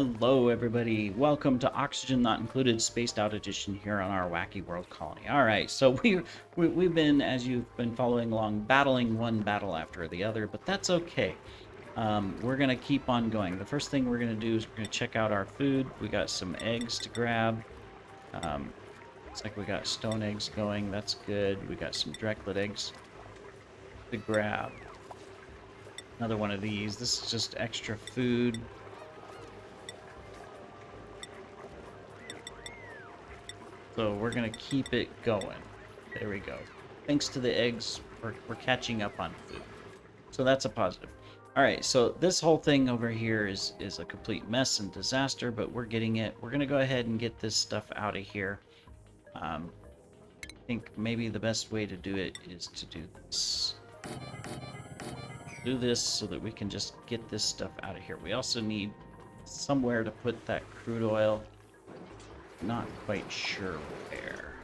Hello, everybody. Welcome to Oxygen Not Included Spaced Out Edition here on our wacky world colony. All right, so we've been, as you've been following along, battling one battle after the other, but that's okay. We're gonna keep on going. The first thing we're gonna do is we're gonna check out our food. We got some eggs to grab. Looks like we got stone eggs going. That's good. We got some Drecklet eggs to grab. Another one of these. This is just extra food. So we're going to keep it going. There we go. Thanks to the eggs, we're catching up on food. So that's a positive. All right, so this whole thing over here is a complete mess and disaster, but we're getting it. We're going to go ahead and get this stuff out of here. I think maybe the best way to do it is to do this. Do this so that we can just get this stuff out of here. We also need somewhere to put that crude oil. Not quite sure where.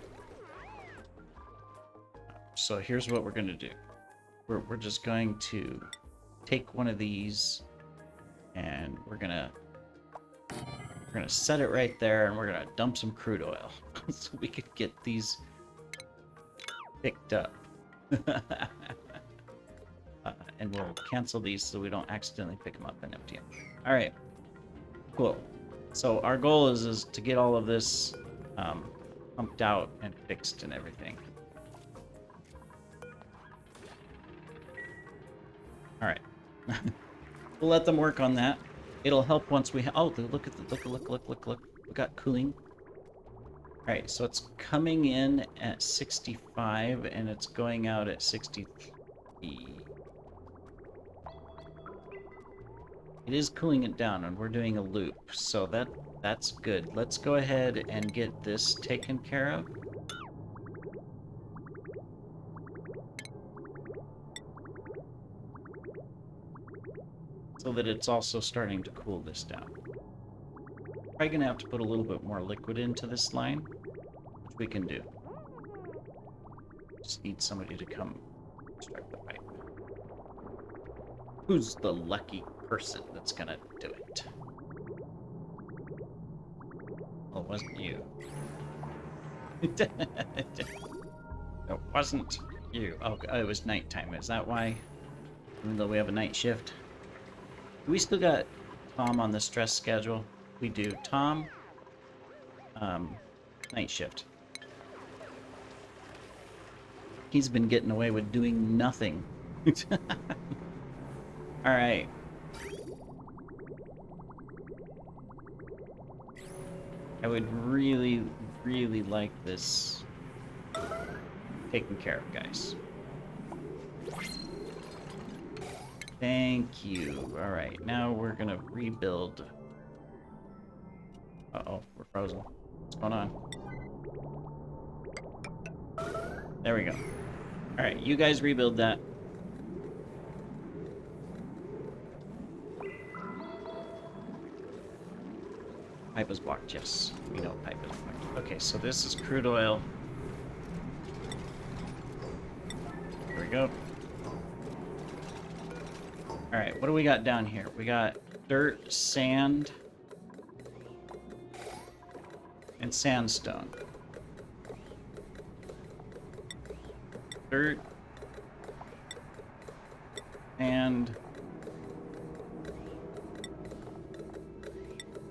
So here's what we're going to do. We're just going to take one of these and we're going to set it right there and we're going to dump some crude oil so we could get these picked up. And we'll cancel these so we don't accidentally pick them up and empty them. All right, cool. So our goal is to get all of this pumped out and fixed and everything. All right, we'll let them work on that. It'll help once we oh, look at the look. We got cooling. All right, so it's coming in at 65 and it's going out at 63. It is cooling it down, and we're doing a loop, so that's good. Let's go ahead and get this taken care of. So that it's also starting to cool this down. Probably gonna have to put a little bit more liquid into this line, which we can do. Just need somebody to come start the pipe. Who's the lucky person that's gonna do it? Well, it wasn't you. It wasn't you. Oh, it was nighttime. Is that why? Even though we have a night shift? We still got Tom on the stress schedule. We do. Tom, night shift. He's been getting away with doing nothing. All right. I would really, really like this taken care of, guys. Thank you. All right, now we're gonna rebuild. Uh-oh, we're frozen. What's going on? There we go. All right, you guys rebuild that. Pipe is blocked, yes. We know pipe is blocked. Okay, so this is crude oil. There we go. Alright, what do we got down here? We got dirt, sand, and sandstone. Dirt, and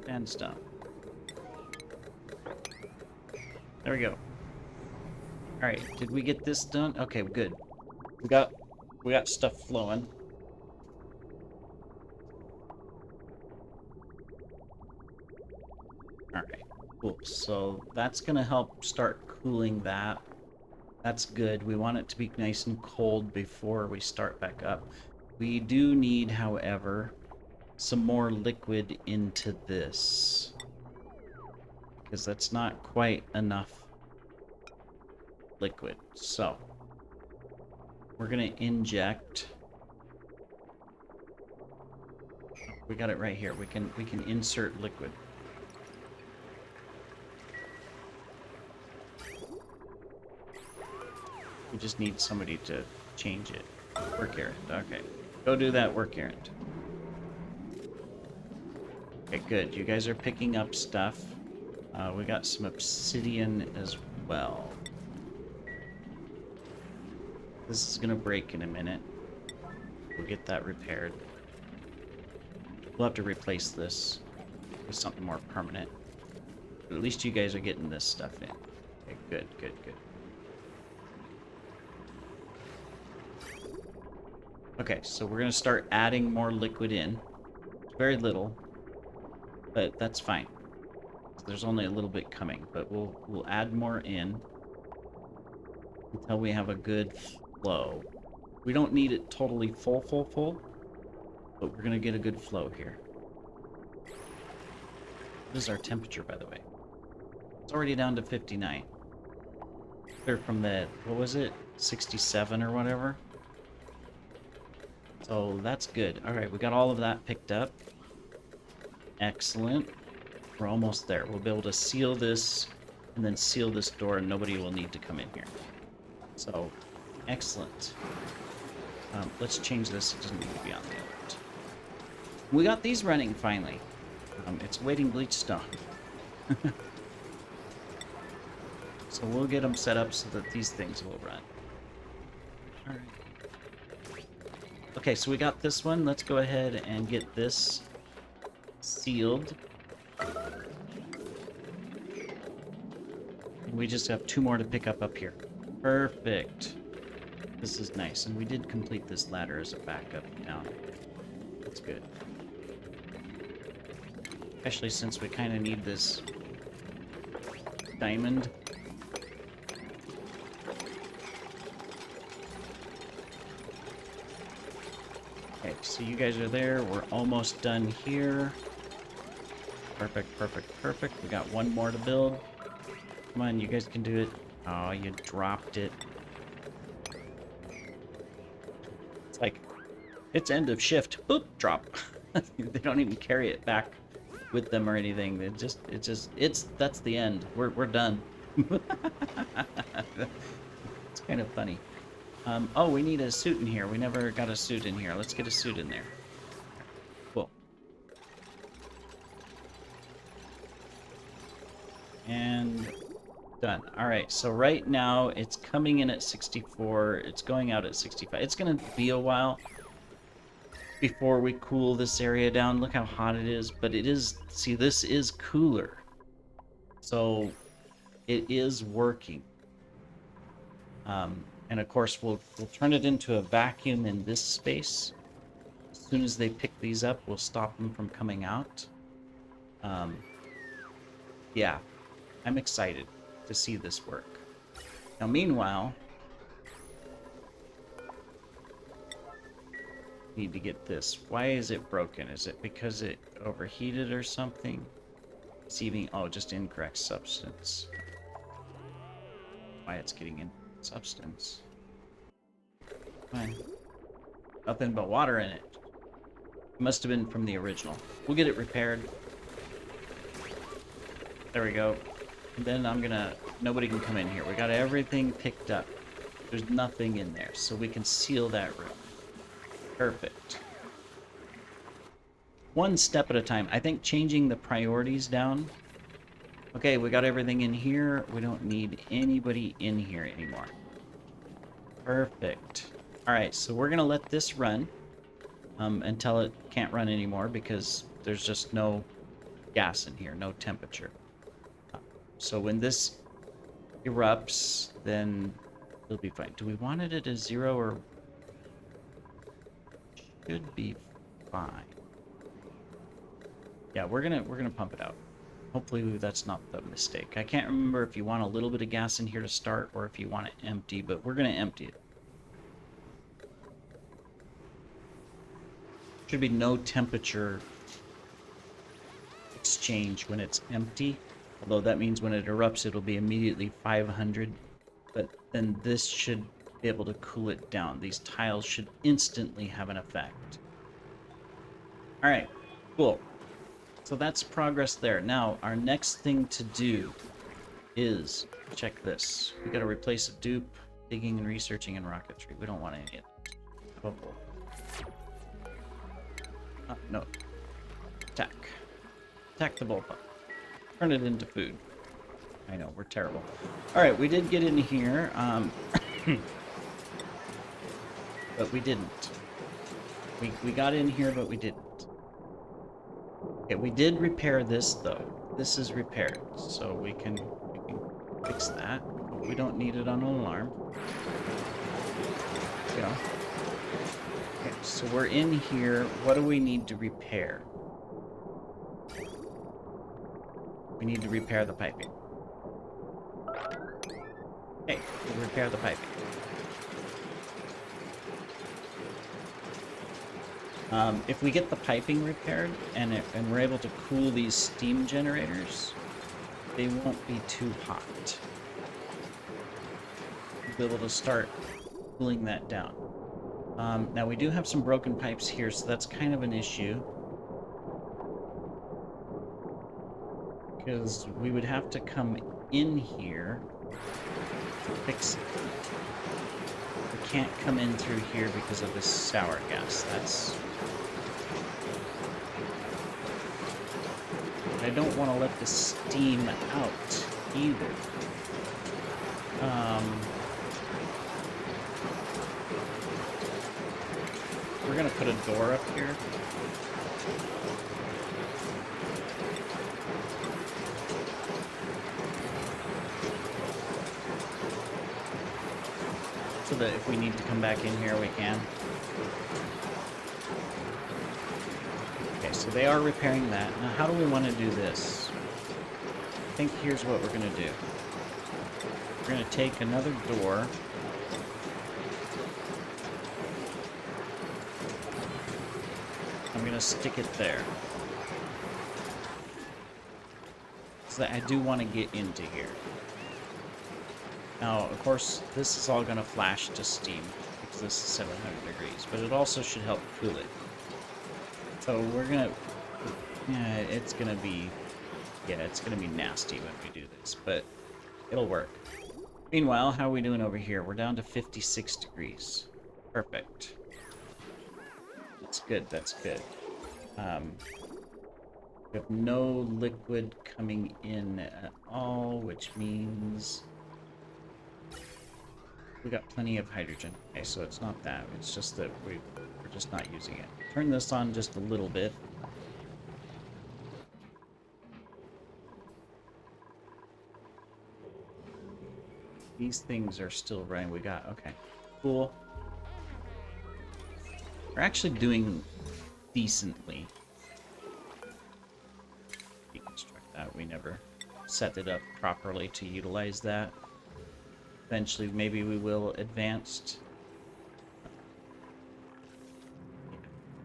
sandstone. There we go. Alright, did we get this done? Okay, good. We got stuff flowing. Alright, cool. So that's gonna help start cooling that. That's good. We want it to be nice and cold before we start back up. We do need, however, some more liquid into this, because that's not quite enough liquid. So we're gonna inject. We got it right here. We can insert liquid. We just need somebody to change it. Work errand. Okay. Go do that work errand. Okay, good. You guys are picking up stuff. We got some obsidian as well. This is gonna break in a minute. We'll get that repaired. We'll have to replace this with something more permanent. But at least you guys are getting this stuff in. Okay, good, good, good. Okay, so we're gonna start adding more liquid in. Very little, but that's fine. There's only a little bit coming, but we'll add more in until we have a good flow. We don't need it totally full, but we're gonna get a good flow here. What is our temperature, by the way? It's already down to 59. Clear from the, what was it? 67 or whatever. So that's good. All right, we got all of that picked up. Excellent. We're almost there. We'll be able to seal this and then seal this door and nobody will need to come in here. So, excellent. Let's change this. It doesn't need to be on the alert. We got these running finally. It's waiting bleach stone. So we'll get them set up so that these things will run. Alright. Okay, so we got this one. Let's go ahead and get this sealed. We just have 2 more to pick up here. Perfect. This is nice. And we did complete this ladder as a backup down. That's good. Especially since we kind of need this diamond. Okay, so you guys are there. We're almost done here. Perfect, perfect, perfect. We got 1 more to build. Come on, you guys can do it. Oh, you dropped it. It's like, it's end of shift. Boop, drop. They don't even carry it back with them or anything. That's the end. We're done. It's kind of funny. Oh, we need a suit in here. We never got a suit in here. Let's get a suit in there. Cool. And done. All right, so right now it's coming in at 64. It's going out at 65. It's going to be a while before we cool this area down. Look how hot it is, but it is, see, this is cooler. So it is working. And of course, we'll turn it into a vacuum in this space. As soon as they pick these up, we'll stop them from coming out. Yeah, I'm excited to see this work. Now, meanwhile, need to get this. Why is it broken? Is it because it overheated or something? Receiving, oh, just incorrect substance. Why it's getting in substance. Fine. Nothing but water in it. It must have been from the original. We'll get it repaired. There we go. And then I'm gonna, nobody can come in here. We got everything picked up. There's nothing in there, so we can seal that room. Perfect. One step at a time. I think changing the priorities down. Okay, we got everything in here. We don't need anybody in here anymore. Perfect. All right, so we're gonna let this run until it can't run anymore because there's just no gas in here, no temperature. So when this erupts, then it'll be fine. Do we want it at a 0 or? Should be fine. Yeah, we're gonna pump it out. Hopefully that's not the mistake. I can't remember if you want a little bit of gas in here to start or if you want it empty, but we're gonna empty it. Should be no temperature exchange when it's empty. Although that means when it erupts, it'll be immediately 500. But then this should be able to cool it down. These tiles should instantly have an effect. All right, cool. So that's progress there. Now, our next thing to do is check this. We got to replace a dupe, digging and researching, and rocketry. We don't want any of it. Oh, no. Attack. Attack the bullpup. Turn it into food. I know, we're terrible. Alright, we did get in here, but we didn't. We got in here, but we didn't. Okay, we did repair this, though. This is repaired, so we can fix that. But we don't need it on an alarm. There we go. Okay, so we're in here. What do we need to repair? We need to repair the piping. Okay, we'll repair the piping. If we get the piping repaired and we're able to cool these steam generators, they won't be too hot. We'll be able to start cooling that down. Now we do have some broken pipes here, so that's kind of an issue. Because we would have to come in here to fix it. We can't come in through here because of this sour gas. That's... I don't want to let the steam out either. We're gonna put a door up here. So that if we need to come back in here, we can. Okay, so they are repairing that. Now, how do we want to do this? I think here's what we're going to do. We're going to take another door. I'm going to stick it there. So that I do want to get into here. Now, of course, this is all going to flash to steam because this is 700 degrees, but it also should help cool it. So we're going to... Yeah, it's going to be... Yeah, it's going to be nasty when we do this, but it'll work. Meanwhile, how are we doing over here? We're down to 56 degrees. Perfect. That's good, that's good. We have no liquid coming in at all, which means... We got plenty of hydrogen. Okay, so it's not that. It's just that we're just not using it. Turn this on just a little bit. These things are still running. We got... Okay. Cool. We're actually doing decently. Deconstruct that. We never set it up properly to utilize that. Eventually, maybe we will advanced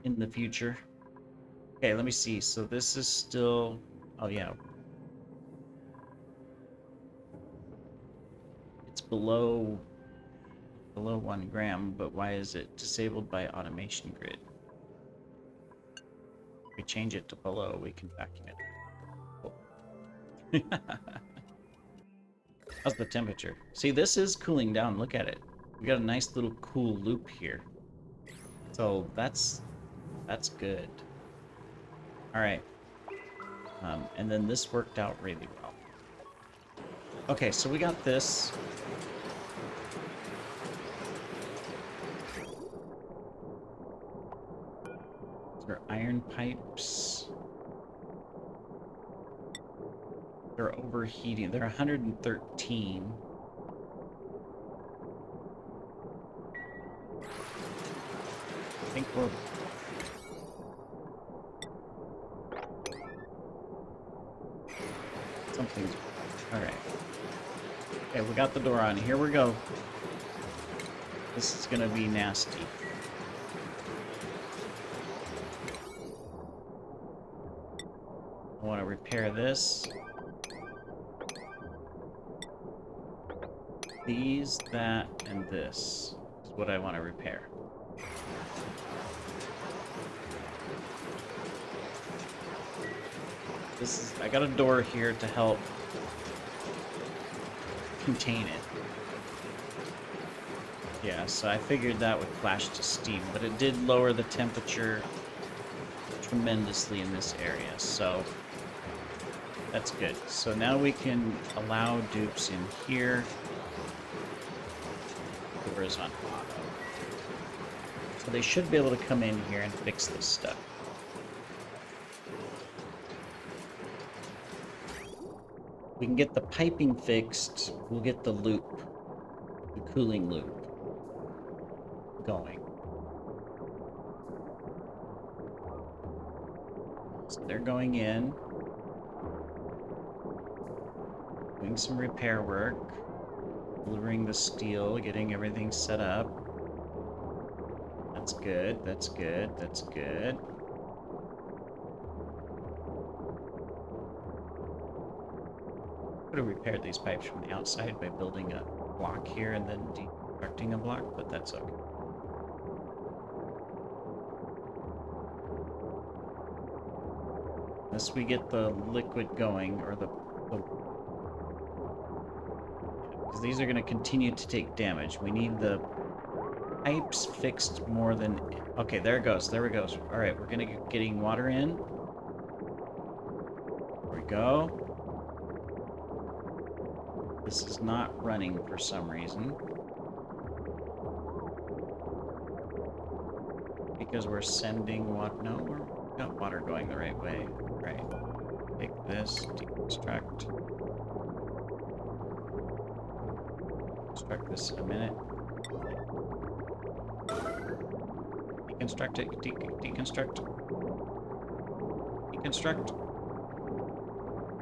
in the future. Okay, let me see. So this is still... Oh, yeah. It's below 1 gram, but why is it disabled by automation grid? If we change it to below, we can vacuum it. Cool. How's the temperature? See, this is cooling down. Look at it. We got a nice little cool loop here. So that's good. All right. And then this worked out really well. Okay, so we got this. These are iron pipes. They're overheating. They're 113. I think we're... Something's... Alright. Okay, we got the door on. Here we go. This is gonna be nasty. I want to repair this. These, that, and this is what I want to repair. This is... I got a door here to help contain it. Yeah, so I figured that would flash to steam, but it did lower the temperature tremendously in this area, so That's good. So now we can allow dupes in here. Doors on auto. So they should be able to come in here and fix this stuff. We can get the piping fixed. We'll get the loop, the cooling loop going. So they're going in. Doing some repair work. Delivering the steel, getting everything set up. That's good, that's good, that's good. Could have repaired these pipes from the outside by building a block here and then deconstructing a block, but that's okay. Unless we get the liquid going, or the because these are going to continue to take damage. We need the pipes fixed more than... Okay, there it goes. There it goes. All right, we're going to get getting water in. There we go. This is not running for some reason. Because we're sending water... No, we've got water going the right way. Right. Take this, deconstruct. Deconstruct this in a minute. Deconstruct it, deconstruct. Deconstruct.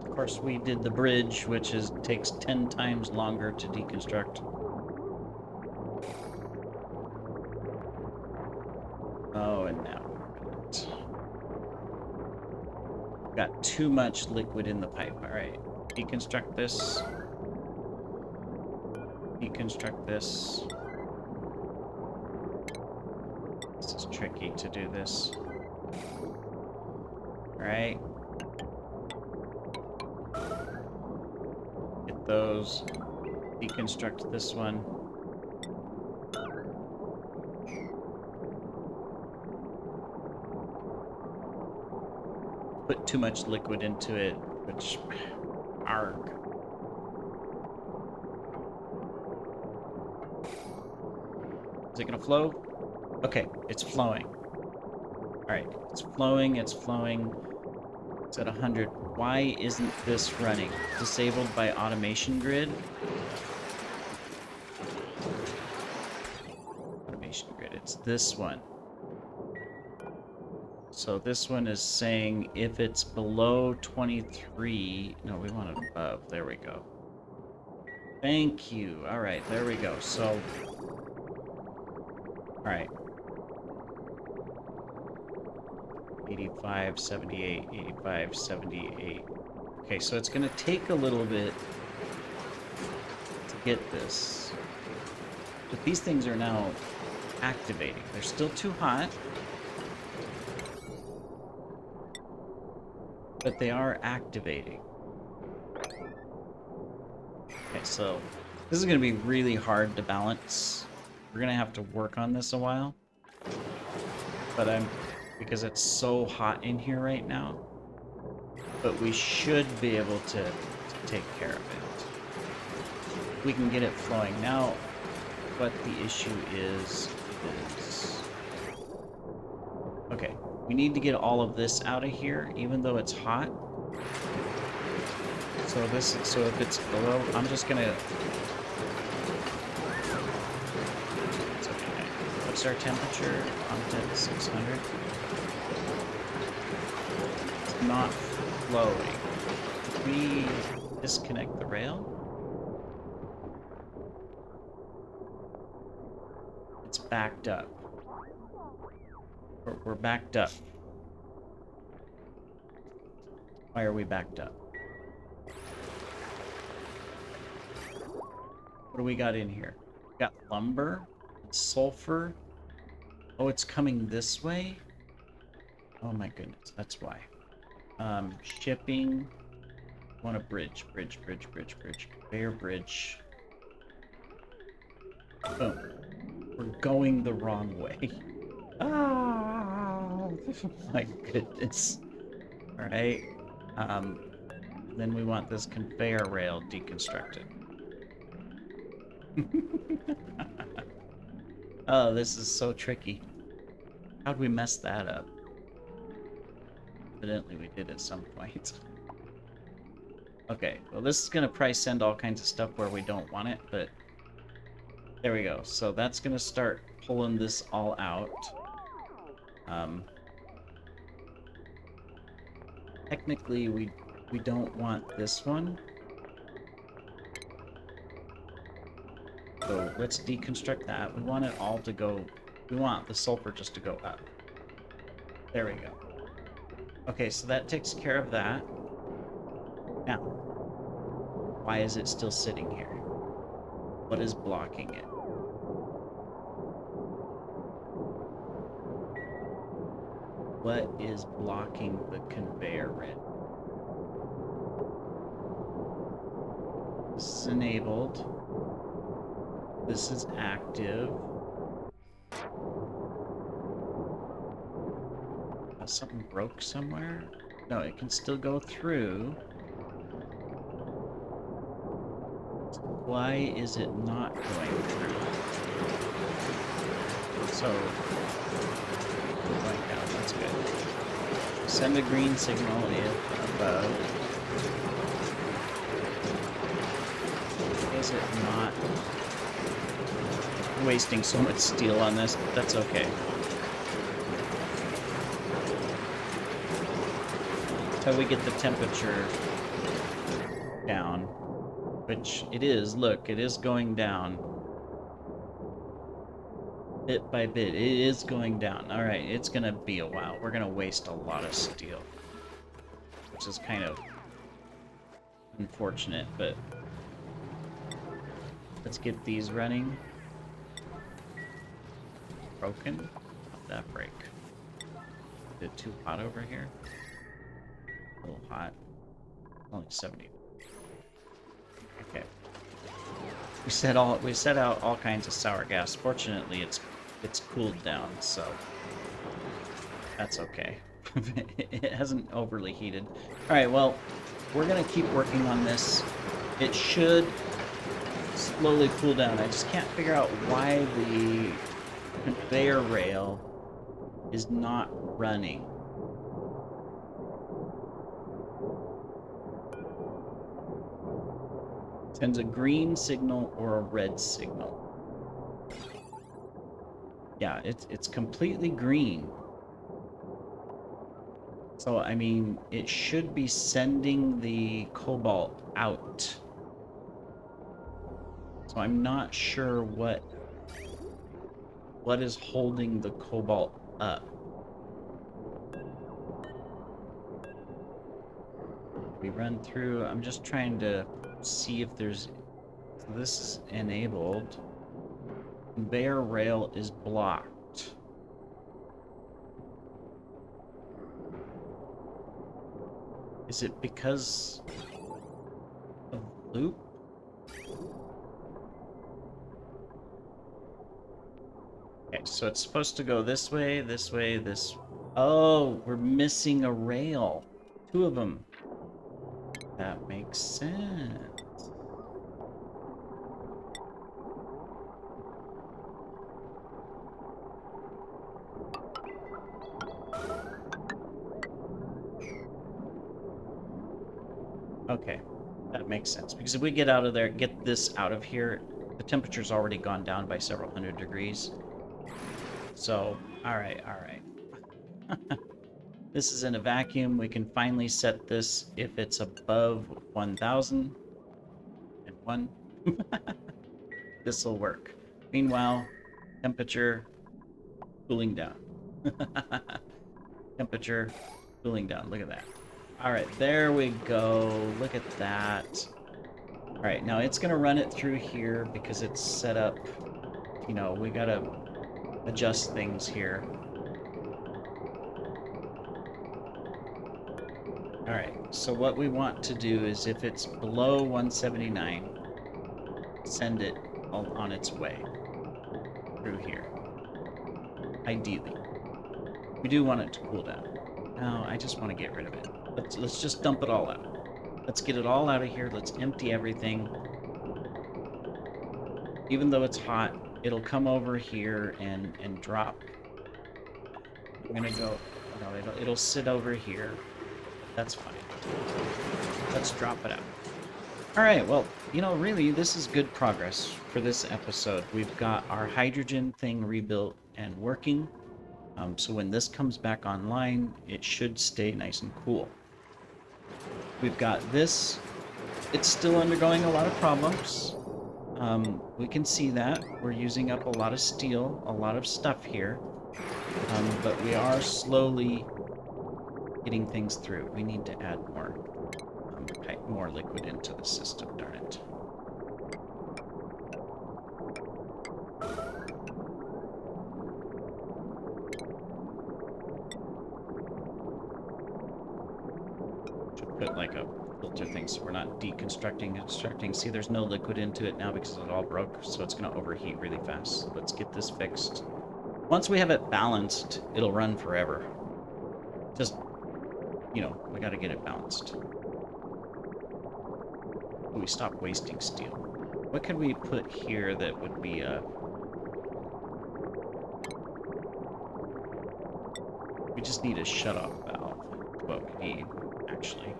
Of course, we did the bridge, which takes 10 times longer to deconstruct. Oh, and now got too much liquid in the pipe. All right, deconstruct this. Deconstruct this. This is tricky to do this. All right. Get those. Deconstruct this one. Put too much liquid into it, which... Arg. Is it gonna flow? Okay, it's flowing. Alright, it's flowing, it's flowing. It's at 100. Why isn't this running? Disabled by automation grid? Automation grid, it's this one. So this one is saying if it's below 23... No, we want it above. There we go. Thank you. Alright, there we go. So... Alright. 85, 78, 85, 78. Okay, so it's going to take a little bit to get this. But these things are now activating. They're still too hot. But they are activating. Okay, so this is going to be really hard to balance. We're going to have to work on this a while. But because it's so hot in here right now. But we should be able to take care of it. We can get it flowing. Now, what the issue is... Okay, we need to get all of this out of here, even though it's hot. So if it's below, I'm just gonna... It's okay. What's our temperature? Content 600. It's not flowing. Did we disconnect the rail? It's backed up. We're backed up. Why are we backed up? What do we got in here? We got lumber, sulfur. Oh, it's coming this way? Oh my goodness, that's why. Shipping. I want a bridge. Conveyor bridge. Boom. We're going the wrong way. Ah, my goodness. All right. then we want this conveyor rail deconstructed. Oh, this is so tricky. How'd we mess that up? Evidently we did at some point. Okay, well this is gonna probably send all kinds of stuff where we don't want it, but there we go. So that's gonna start pulling this all out. Technically we don't want this one. So let's deconstruct that. We want it all to go, we want the sulfur just to go up. There we go. Okay, so that takes care of that. Now, why is it still sitting here? What is blocking it? What is blocking the conveyor rail? This is enabled. This is active. Something broke somewhere? No, it can still go through. Why is it not going through? So, going down, that's good. Send a green signal above. Is it not wasting so much steel on this? That's okay. Until we get the temperature down, which it is. Look, it is going down. Bit by bit, it is going down. Alright, it's gonna be a while. We're gonna waste a lot of steel, which is kind of unfortunate, but let's get these running. Broken? How'd that break? Is it too hot over here? A little hot. Only 70. Okay. We set out all kinds of sour gas. Fortunately, it's cooled down, so that's okay. It hasn't overly heated. All right, well, we're gonna keep working on this. It should slowly cool down. I just can't figure out why the conveyor rail is not running. Sends a green signal or a red signal. Yeah, it's completely green. So, I mean, it should be sending the cobalt out. So I'm not sure what is holding the cobalt up. We run through, I'm just trying to see if there's, so this is enabled. Conveyor rail is blocked. Is it because of loop? Okay, so it's supposed to go this way, this way, this. Oh, we're missing a rail. Two of them. That makes sense. Okay, that makes sense. Because if we get out of there, get this out of here, the temperature's already gone down by several hundred degrees. So, alright. This is in a vacuum. We can finally set this if it's above 1001. This will work. Meanwhile, temperature cooling down. Temperature cooling down. Look at that. Alright, there we go. Look at that. Alright, now it's going to run it through here because it's set up. You know, we got to adjust things here. Alright, so what we want to do is if it's below 179, send it on its way through here. Ideally. We do want it to cool down. No, I just want to get rid of it. Let's just dump it all out. Let's get it all out of here. Let's empty everything. Even though it's hot, it'll come over here and drop. I'm gonna go, no, it'll sit over here. That's fine. Let's drop it out. All right, well, you know, really, this is good progress for this episode. We've got our hydrogen thing rebuilt and working. So when this comes back online, it should stay nice and cool. We've got this. It's still undergoing a lot of problems. We can see that. We're using up a lot of steel, a lot of stuff here. But we are slowly getting things through. We need to add more liquid into the system, darn it. Should put like a filter thing so we're not deconstructing and constructing. See, there's no liquid into it now because it all broke, so it's going to overheat really fast. So let's get this fixed. Once we have it balanced, it'll run forever. Just, you know, we got to get it balanced. We stop wasting steel. What could we put here that would be a... We just need a shut-off valve. What we need, actually.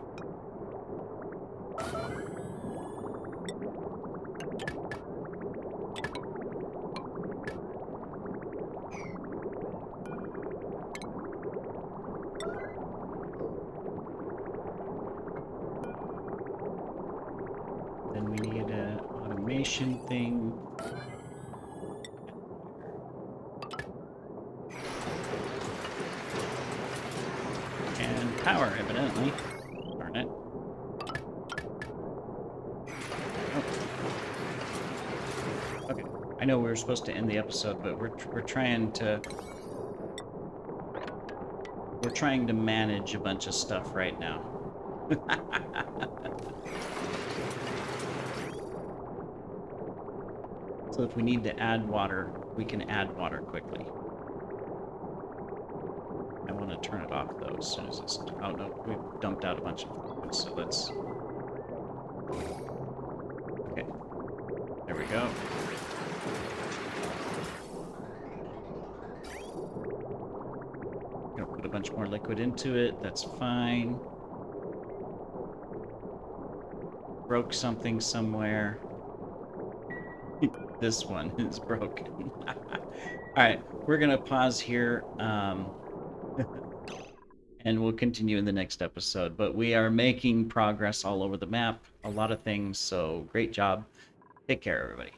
Then we need an automation thing. And power, evidently. Darn it. Oh. Okay. I know we were supposed to end the episode, but we're trying to... We're trying to manage a bunch of stuff right now. So if we need to add water, we can add water quickly. I want to turn it off though as soon as it's... Oh no, we've dumped out a bunch of liquid, so let's... Okay. There we go. Gonna put a bunch more liquid into it, that's fine. Broke something somewhere. This one is broken. Alright, we're gonna pause here, and we'll continue in the next episode. But we are making progress all over the map, a lot of things, so great job. Take care, everybody.